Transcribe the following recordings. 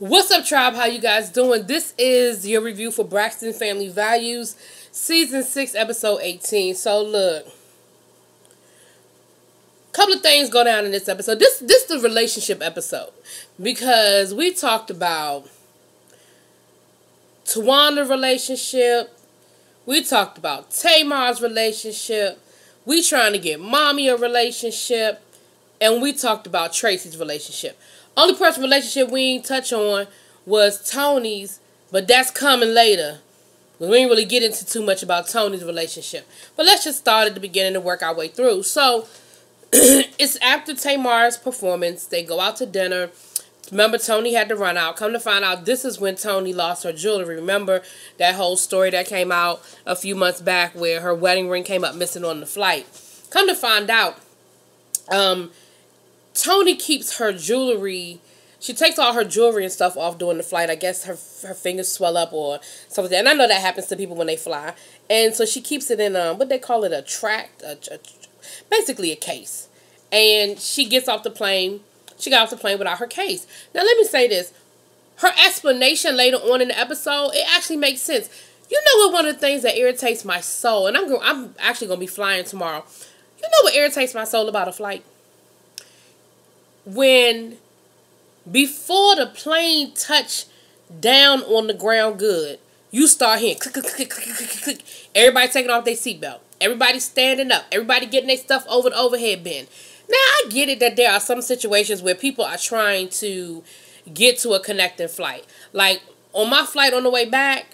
What's up, tribe? How you guys doing? This is your review for Braxton Family Values, Season 6, Episode 18. So, look. Couple of things go down in this episode. This is the relationship episode. Because we talked about Tawanda's relationship. We talked about Tamar's relationship. We trying to get Mommy a relationship. And we talked about Tracy's relationship. Only personal relationship we ain't touch on was Tony's, but that's coming later. We ain't really get into too much about Tony's relationship. But let's just start at the beginning and work our way through. So, it's after Tamar's performance. They go out to dinner. Remember, Tony had to run out. Come to find out, this is when Tony lost her jewelry. Remember that whole story that came out a few months back where her wedding ring came up missing on the flight. Come to find out, Tony keeps her jewelry. She takes all her jewelry and stuff off during the flight. I guess her fingers swell up or something like that. And I know that happens to people when they fly. And so she keeps it in, what they call it, basically a case. And she gets off the plane. She got off the plane without her case. Now, let me say this. Her explanation later on in the episode, it actually makes sense. You know what, one of the things that irritates my soul, and I'm actually going to be flying tomorrow. You know what irritates my soul about a flight? When before the plane touch down on the ground good, you start hearing click, click, click, click, click, click, click. Everybody taking off their seatbelt. Everybody standing up. Everybody getting their stuff over the overhead bin. Now, I get it that there are some situations where people are trying to get to a connecting flight. Like, on my flight on the way back,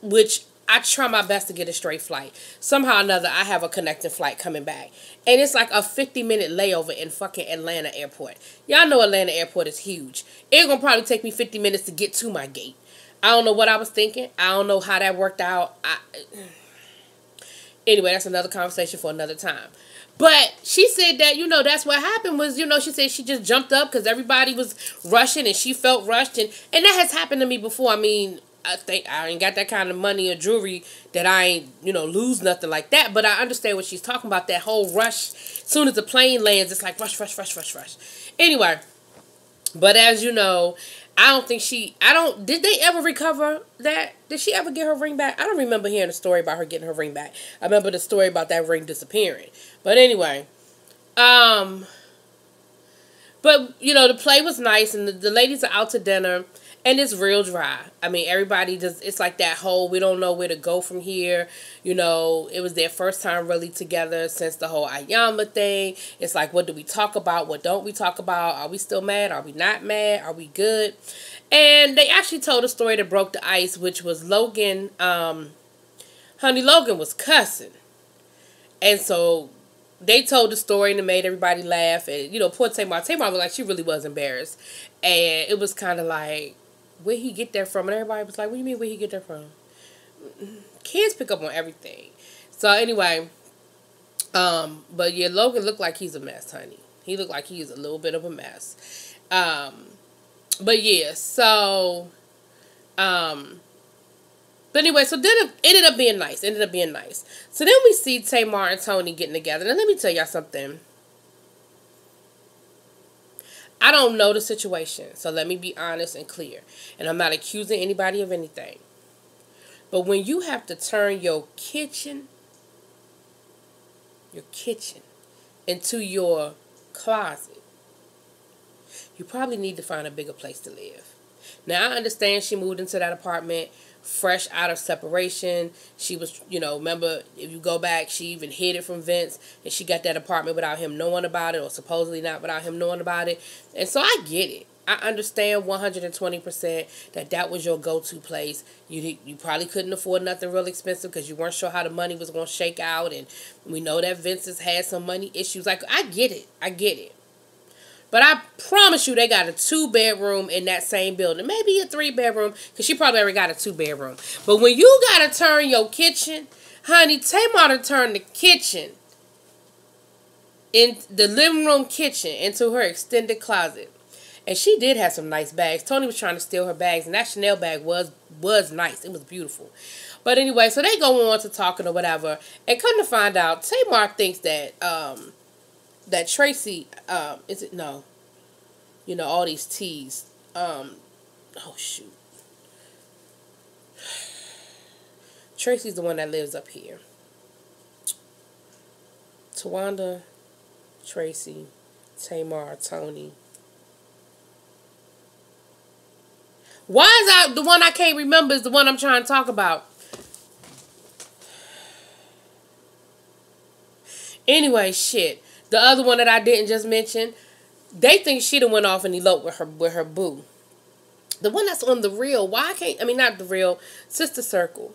which I try my best to get a straight flight. Somehow or another, I have a connecting flight coming back. And it's like a 50-minute layover in fucking Atlanta Airport. Y'all know Atlanta Airport is huge. It's going to probably take me 50 minutes to get to my gate. I don't know what I was thinking. I don't know how that worked out. Anyway, that's another conversation for another time. But she said that, that's what happened was, she said she just jumped up because everybody was rushing and she felt rushed. And that has happened to me before. I mean, I think I ain't got that kind of money or jewelry that I ain't, lose nothing like that. But I understand what she's talking about, that whole rush. As soon as the plane lands, it's like rush, rush, rush, rush, rush. Anyway, but as you know, did they ever recover that? Did she ever get her ring back? I don't remember hearing a story about her getting her ring back. I remember the story about that ring disappearing. But anyway, but, the play was nice and the ladies are out to dinner. And it's real dry. I mean, everybody just, it's like that whole, we don't know where to go from here. It was their first time really together since the whole Ayama thing. It's like, what do we talk about? What don't we talk about? Are we still mad? Are we not mad? Are we good? And they actually told a story that broke the ice, which was Logan, Honey Logan was cussing. And so they told the story and it made everybody laugh. And, poor Tamar. Tamar looked like she really was embarrassed. And it was kind of like, where he get that from? And everybody was like, what do you mean where he get that from? Kids pick up on everything. So anyway, but yeah, Logan looked like he's a mess, honey. He looked like he is a little bit of a mess. But yeah, so, but anyway, so then it ended up being nice. So then we see Tamar and Tony getting together. Now let me tell y'all something. I don't know the situation, so let me be honest and clear. And I'm not accusing anybody of anything. But when you have to turn your kitchen into your closet, you probably need to find a bigger place to live. Now, I understand she moved into that apartment fresh out of separation. She was, remember, if you go back, she even hid it from Vince, and she got that apartment without him knowing about it, or supposedly not without him knowing about it. And so I get it. I understand 120% that was your go-to place. You probably couldn't afford nothing real expensive because you weren't sure how the money was going to shake out, and we know that Vince has had some money issues. Like, I get it. But I promise you they got a 2-bedroom in that same building. Maybe a 3-bedroom, because she probably already got a 2-bedroom. But when you got to turn your kitchen, honey, Tamar to turn the kitchen, in the living room kitchen, into her extended closet. And she did have some nice bags. Tony was trying to steal her bags, and that Chanel bag was nice. It was beautiful. But anyway, so they go on to talking or whatever. And come to find out, Tamar thinks that, that Tracy, all these T's, Oh, shoot. Tracy's the one that lives up here. Tawanda, Tracy, Tamar, Tony. Why is that the one I can't remember is the one I'm trying to talk about? Anyway, shit. The other one that I didn't just mention, they think she done went off and eloped with her boo. The one that's on the real, why can't, I mean, not the real, Sister Circle.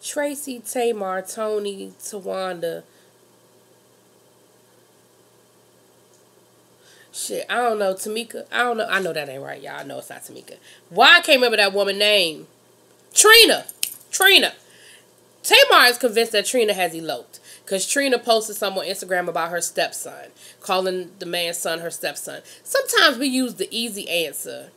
Tracy, Tamar, Tony, Tawanda. Shit, I don't know. Tamika, I don't know. I know that ain't right, y'all. I know it's not Tamika. Why I can't remember that woman's name? Trina. Tamar is convinced that Trina has eloped. Because Trina posted something on Instagram about her stepson. Calling the man's son her stepson. Sometimes we use the easy answer.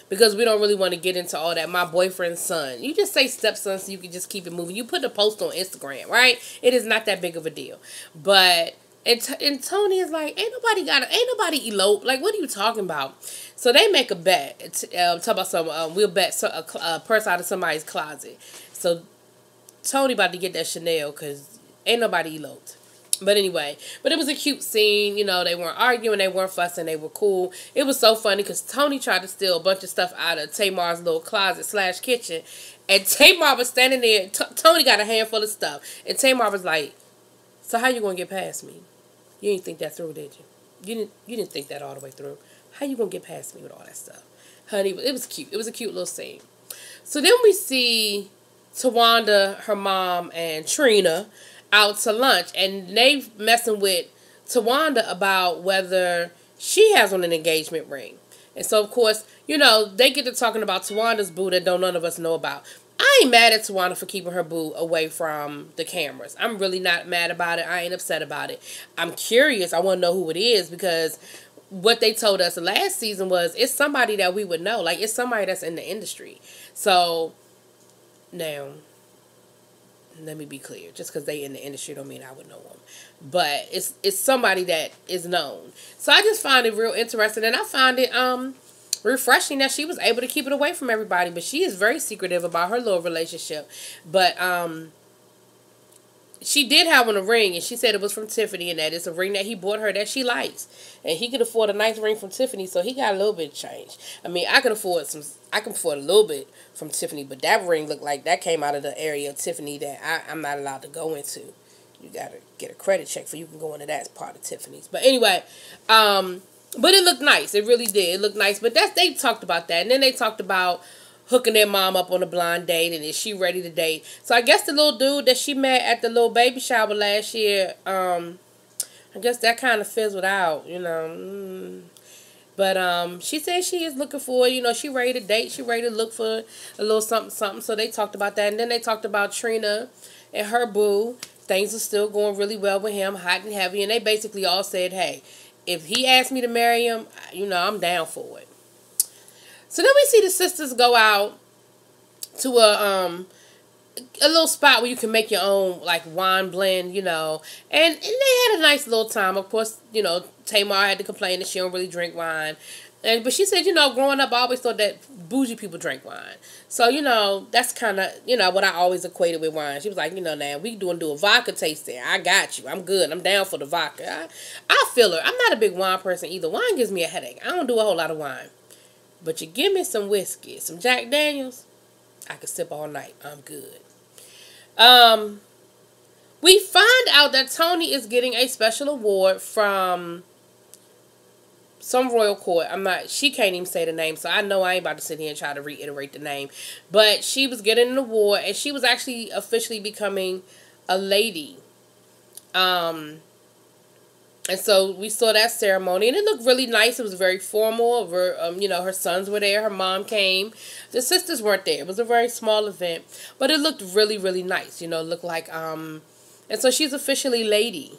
Because we don't really want to get into all that. My boyfriend's son. You just say stepson so you can just keep it moving. You put a post on Instagram, right? It is not that big of a deal. But, and Tony is like, ain't nobody elope. Like, what are you talking about? So they make a bet. Talk about some, we'll bet a purse out of somebody's closet. So Tony about to get that Chanel because ain't nobody eloped. But anyway, but it was a cute scene. You know, they weren't arguing, they weren't fussing, they were cool. It was so funny because Tony tried to steal a bunch of stuff out of Tamar's little closet / kitchen. And Tamar was standing there. Tony got a handful of stuff. And Tamar was like, so how you going to get past me? You didn't think that through, did you? You didn't think that all the way through. How you going to get past me with all that stuff? Honey, it was cute. It was a cute little scene. So then we see Tawanda, her mom, and Trina out to lunch, and they messing with Tawanda about whether she has on an engagement ring. And so, of course, you know, they get to talking about Tawanda's boo that don't none of us know about. I ain't mad at Tawanda for keeping her boo away from the cameras. I'm really not mad about it. I ain't upset about it. I'm curious. I want to know who it is because what they told us last season was it's somebody that we would know. Like, it's somebody that's in the industry. So, now, let me be clear. Just because they in the industry don't mean I would know them. But it's somebody that is known. So I just find it real interesting. And I find it refreshing that she was able to keep it away from everybody. But she is very secretive about her little relationship. But she did have on a ring. And she said it was from Tiffany. And that it's a ring that he bought her that she likes. And he could afford a nice ring from Tiffany. So he got a little bit of change. I mean, I can afford a little bit from Tiffany, but that ring looked like that came out of the area of Tiffany that I'm not allowed to go into. You gotta get a credit check for you can go into that part of Tiffany's. But anyway, but it looked nice. It really did. It looked nice. But they talked about that, and then they talked about hooking their mom up on a blind date, and is she ready to date? So I guess the little dude that she met at the little baby shower last year, I guess that kind of fizzled out, you know. But she said she is looking for, you know, she ready to date. She ready to look for a little something. So they talked about that. And then they talked about Trina and her boo. Things are still going really well with him, hot and heavy. And they basically all said, hey, if he asked me to marry him, you know, I'm down for it. So then we see the sisters go out to a little spot where you can make your own, like, wine blend, you know. And they had a nice little time. Of course, you know, Tamar had to complain that she don't really drink wine. But she said, you know, growing up, I always thought that bougie people drank wine. So, you know, that's kind of, you know, what I always equated with wine. She was like, you know, now, we do a vodka tasting. I got you. I'm good. I'm down for the vodka. I feel her. I'm not a big wine person either. Wine gives me a headache. I don't do a whole lot of wine. But you give me some whiskey, some Jack Daniels, I can sip all night. I'm good. We find out that Tony is getting a special award from some royal court. She can't even say the name, so I know I ain't about to sit here and try to reiterate the name. But she was getting an award, and she was actually officially becoming a lady. And so we saw that ceremony, and it looked really nice. It was very formal. You know, her sons were there. Her mom came. The sisters weren't there. It was a very small event, but it looked really, really nice. You know, it looked like, and so she's officially lady,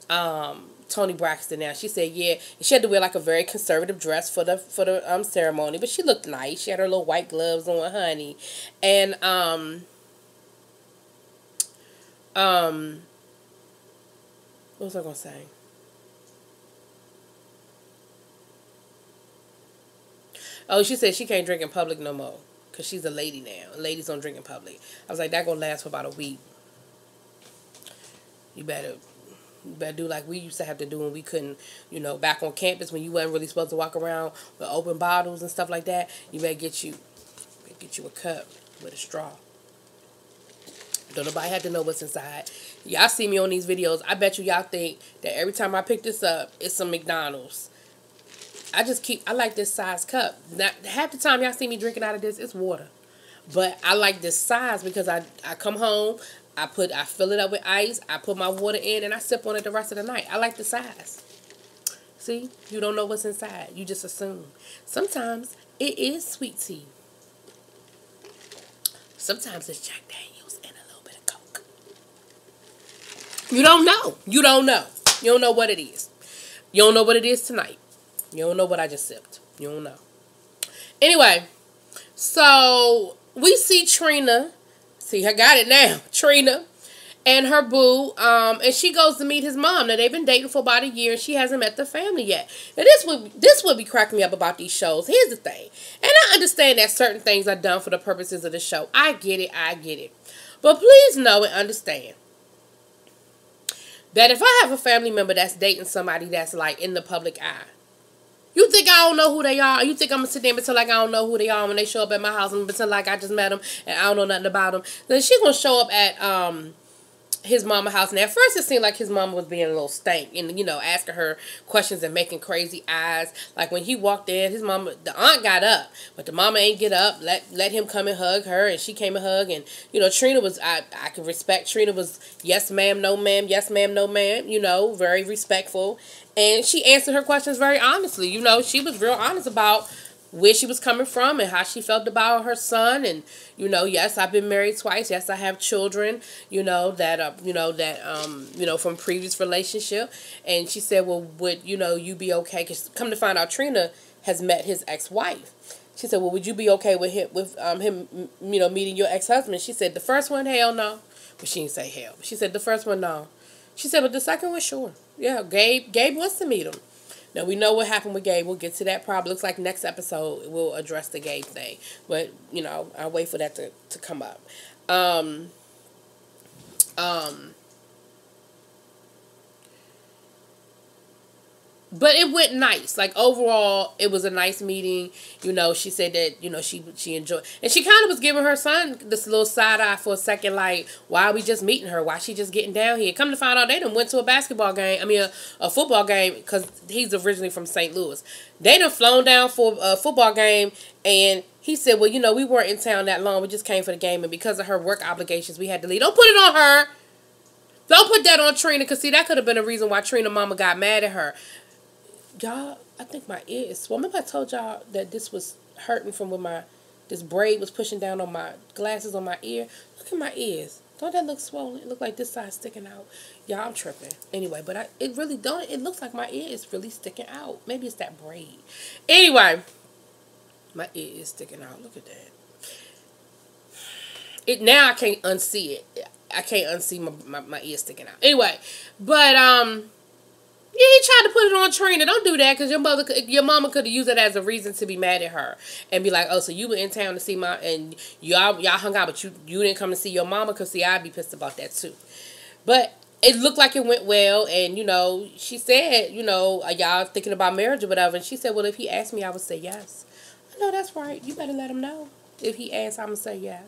Toni Braxton now. She said, yeah, she had to wear like a very conservative dress for the ceremony, but she looked nice. She had her little white gloves on, honey, and what was I gonna say? Oh, she said she can't drink in public no more. Because she's a lady now. Ladies don't drink in public. I was like, that going to last for about a week. You better do like we used to have to do when we couldn't, back on campus when you wasn't really supposed to walk around with open bottles and stuff like that. You better get you a cup with a straw. Don't nobody have to know what's inside. Y'all see me on these videos. I bet y'all think that every time I pick this up, it's some McDonald's. I like this size cup. Now, half the time y'all see me drinking out of this, it's water. But I like this size because I come home, I fill it up with ice, I put my water in, and I sip on it the rest of the night. I like the size. See? You don't know what's inside. You just assume. Sometimes it is sweet tea. Sometimes it's Jack Daniels and a little bit of Coke. You don't know. You don't know. You don't know what it is. You don't know what it is tonight. You don't know what I just sipped. You don't know. Anyway, so we see Trina. See, I got it now. Trina and her boo. And she goes to meet his mom. Now, they've been dating for about a year, and she hasn't met the family yet. Now, this would be cracking me up about these shows. Here's the thing. And I understand that certain things are done for the purposes of the show. I get it. I get it. But please know and understand that if I have a family member that's dating somebody that's, like, in the public eye, you think I don't know who they are? You think I'm going to sit there and pretend like I don't know who they are when they show up at my house and pretend like I just met them and I don't know nothing about them? Then she's going to show up at his mama's house. And at first it seemed like his mama was being a little stank and, asking her questions and making crazy eyes. Like when he walked in, his mama, the aunt got up, but the mama ain't get up. Let him come and hug her, and she came and hug. And, Trina was, I can respect, Trina was yes ma'am, no ma'am, yes ma'am, no ma'am, very respectful. And she answered her questions very honestly. She was real honest about where she was coming from and how she felt about her son. And, yes, I've been married twice. Yes, I have children, from previous relationship. And she said, well, would, you be okay? Because come to find out, Trina has met his ex-wife. She said, well, would you be okay with him, meeting your ex-husband? She said, the first one, hell no. But she didn't say hell. She said, the first one, no. She said, but the second one, sure. Yeah, Gabe wants to meet him. Now, we know what happened with Gabe. We'll get to that probably. Looks like next episode we'll address the Gabe thing. But, I'll wait for that to come up. But it went nice. Like, overall, it was a nice meeting. She said that, she enjoyed. And she kind of was giving her son this little side eye for a second, like, why are we just meeting her? Why she just getting down here? Come to find out, they done went to a basketball game. I mean, a football game, because he's originally from St. Louis. They done flown down for a football game, and he said, well, we weren't in town that long. We just came for the game, and because of her work obligations, we had to leave. Don't put it on her. Don't put that on Trina, because, see, that could have been a reason why Trina mama got mad at her. Y'all, I think my ear is swollen. Remember I told y'all that this was hurting from when this braid was pushing down on my glasses on my ear. Look at my ears. Don't that look swollen? It look like this side sticking out. Y'all, I'm tripping. Anyway, but it really don't. It looks like my ear is really sticking out. Maybe it's that braid. Anyway, my ear is sticking out. Look at that. Now I can't unsee it. I can't unsee my ear sticking out. Anyway, but yeah, he tried to put it on Trina. Don't do that, because your mama could have used it as a reason to be mad at her and be like, oh, so you were in town to see and y'all hung out, but you didn't come to see your mama, because see, I'd be pissed about that too. But it looked like it went well, and she said, are y'all thinking about marriage or whatever? And she said, well, if he asked me, I would say yes. I know that's right. You better let him know. If he asks, I'm gonna say yes.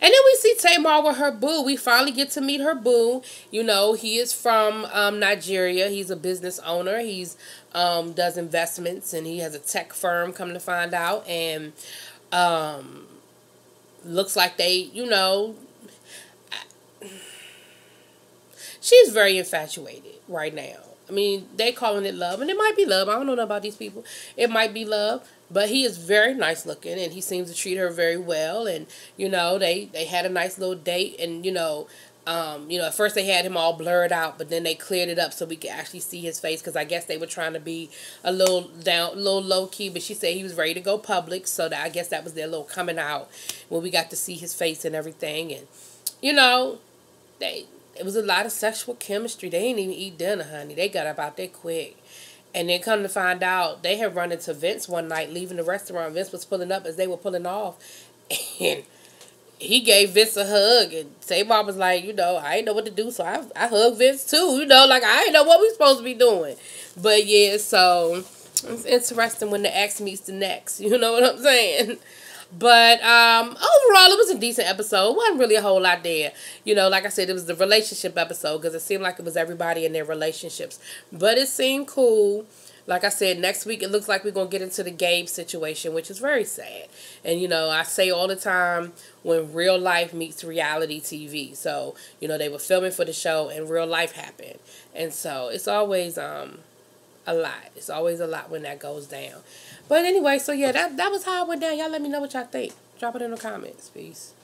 And then we see Tamar with her boo. We finally get to meet her boo. He is from Nigeria. He's a business owner. He's does investments, and he has a tech firm, come to find out. And looks like they, she's very infatuated right now. I mean, they calling it love, and it might be love. I don't know about these people. It might be love. But he is very nice looking, and he seems to treat her very well. And, they had a nice little date. And, at first they had him all blurred out, but then they cleared it up so we could actually see his face. Because I guess they were trying to be a little low-key. But she said he was ready to go public. So that I guess that was their little coming out when we got to see his face and everything. And, it was a lot of sexual chemistry. They didn't even eat dinner, honey. They got up out there quick. And then come to find out, they had run into Vince one night leaving the restaurant. Vince was pulling up as they were pulling off. And he gave Vince a hug. And Tamar was like, you know, I didn't know what to do, so I hugged Vince too. You know, like, I didn't know what we supposed to be doing. But yeah, so it's interesting when the X meets the next. You know what I'm saying? But overall, it was a decent episode. It wasn't really a whole lot there. You know, like I said, it was the relationship episode because it seemed like it was everybody in their relationships. But it seemed cool. Like I said, next week it looks like we're going to get into the Gabe situation, which is very sad. And, you know, I say all the time when real life meets reality TV. So, you know, they were filming for the show and real life happened. And so it's always a lot. It's always a lot when that goes down. But anyway, so yeah, that was how it went down. Y'all let me know what y'all think. Drop it in the comments. Peace.